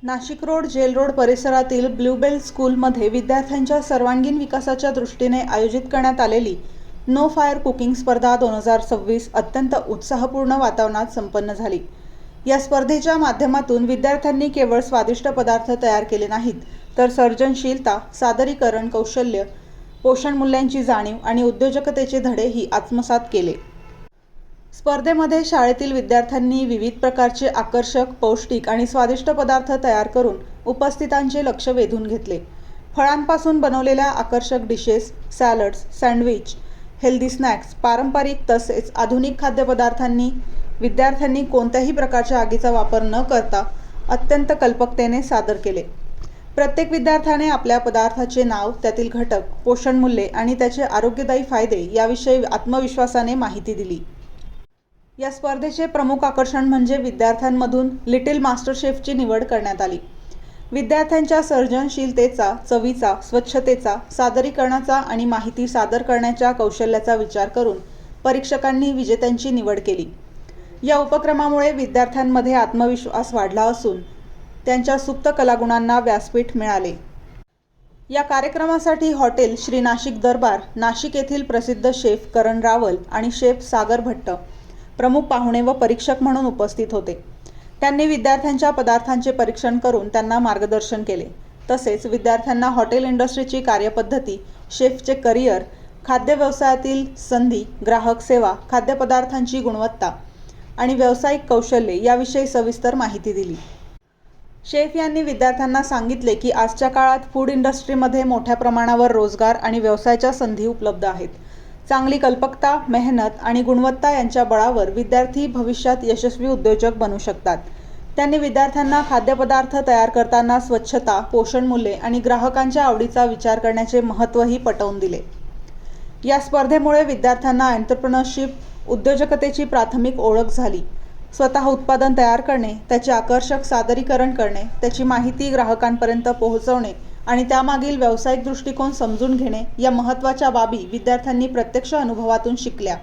Nashik road, gel road परिसरातील Bluebell स्कूलमध्ये विद्यार्थ्यांच्या सर्वांगीण विकासाच्या दृष्टीने आयोजित करण्यात आलेली नो फायर कुकिंग स्पर्धा 2026 अत्यंत उत्साहपूर्ण वातावरणात संपन्न झाली। या स्पर्धेच्या माध्यमातून विद्यार्थ्यांनी केवळ स्वादिष्ट पदार्थ तयार केले नाहीत, तर सर्जनशीलता, सादरीकरण कौशल्य, पोषण मूल्यांची जाणीव आणि उद्योजकतेचे धडेही आत्मसात केले। स्पर्धेमध्ये शाळेतील विद्यार्थ्यांनी विविध प्रकारचे आकर्षक, पौष्टिक आणि स्वादिष्ट पदार्थ तयार करून उपस्थितांचे लक्ष वेधून घेतले। फळांपासून बनवलेल्या आकर्षक dishes, salads, sandwich, healthy snacks, पारंपरिक तसेच आधुनिक खाद्यपदार्थांनी विद्यार्थ्यांनी कोणत्याही प्रकारच्या आगीचा वापर न करता अत्यंत कल्पकतेने सादर केले। प्रत्येक विद्यार्थ्याने आपल्या पदार्थाचे नाव, त्यातील घटक, पोषण मूल्ये आणि त्याचे आरोग्यदायी फायदे याविषयी आत्मविश्वासाने माहिती दिली। या स्पर्धेचे प्रमुख आकर्षण म्हणजे विद्यार्थ्यांमधून लिटिल मास्टर शेफची निवड करण्यात आली। विद्यार्थ्यांच्या सर्जनशीलतेचा, चवीचा, स्वच्छतेचा, सादरीकरणाचा आणि माहिती सादर करण्याच्या कौशल्याचा विचार करून परीक्षकांनी विजेत्यांची निवड केली। या उपक्रमामुळे विद्यार्थ्यांमध्ये आत्मविश्वास वाढला असून त्यांच्या सुप्त कलागुणांना व्यासपीठ मिळाले। या कार्यक्रमासाठी हॉटेल श्री नाशिक दरबार, नाशिक येथील प्रसिद्ध शेफ करण रावल आणि शेफ सागर भट्ट प्रमुख पाहुणे व परीक्षक म्हणून उपस्थित होते। त्यांनी विद्यार्थ्यांच्या पदार्थांचे परीक्षण करून त्यांना मार्गदर्शन केले। तसेच विद्यार्थ्यांना हॉटेल इंडस्ट्रीची कार्यपद्धती, शेफचे करिअर, खाद्य व्यवसायातील संधी, ग्राहक सेवा, खाद्यपदार्थांची गुणवत्ता आणि व्यावसायिक कौशल्ये याविषयी सविस्तर माहिती दिली। शेफ यांनी विद्यार्थ्यांना सांगितले की आजच्या काळात फूड इंडस्ट्रीमध्ये मोठ्या प्रमाणावर रोजगार आणि व्यवसायाच्या संधी उपलब्ध आहेत। चांगली कल्पकता, मेहनत आणि गुणवत्ता यांच्या बळावर विद्यार्थी भविष्यात यशस्वी उद्योजक बनू शकतात। त्यांनी विद्यार्थ्यांना खाद्यपदार्थ तयार करताना स्वच्छता, पोषण मूल्ये आणि ग्राहकांच्या आवडीचा विचार करण्याचे महत्त्वही पटवून दिले। या स्पर्धेमुळे विद्यार्थ्यांना एंटरप्रेन्योरशिप, उद्योजकतेची प्राथमिक ओळख झाली। स्वतः उत्पादन तयार करणे, त्याचे आकर्षक सादरीकरण करणे, त्याची माहिती ग्राहकांपर्यंत पोहोचवणे आणि त्यामागील व्यावसायिक दृष्टिकोन समजून घेणे या महत्त्वाच्या बाबी विद्यार्थ्यांनी प्रत्यक्ष अनुभवातून शिकल्या।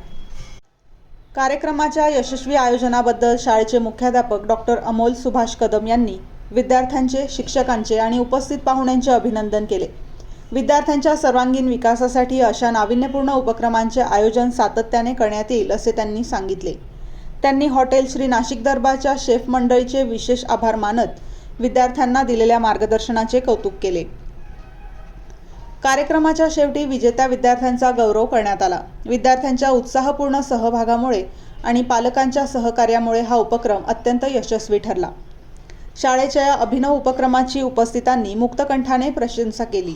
कार्यक्रमाच्या यशस्वी आयोजनाबद्दल शाळेचे मुख्याध्यापक डॉक्टर अमोल सुभाष कदम यांनी विद्यार्थ्यांचे, शिक्षकांचे आणि उपस्थित पाहुण्यांचे अभिनंदन केले। विद्यार्थ्यांच्या सर्वांगीण विकासासाठी अशा नाविन्यपूर्ण उपक्रमांचे आयोजन सातत्याने करण्यात येईल असे त्यांनी सांगितले। त्यांनी हॉटेल श्री नाशिक दरबारच्या शेफ मंडळीचे विशेष आभार मानत विद्यार्थ्यांना दिलेल्या मार्गदर्शनाचे कौतुक केले। कार्यक्रमाच्या शेवटी विजेत्या विद्यार्थ्यांचा गौरव करण्यात आला। विद्यार्थ्यांच्या उत्साहपूर्ण सहभागामुळे आणि पालकांच्या सहकार्यामुळे हा उपक्रम अत्यंत यशस्वी ठरला। शाळेच्या या अभिनव उपक्रमाची उपस्थितांनी मुक्तकंठाने प्रशंसा केली।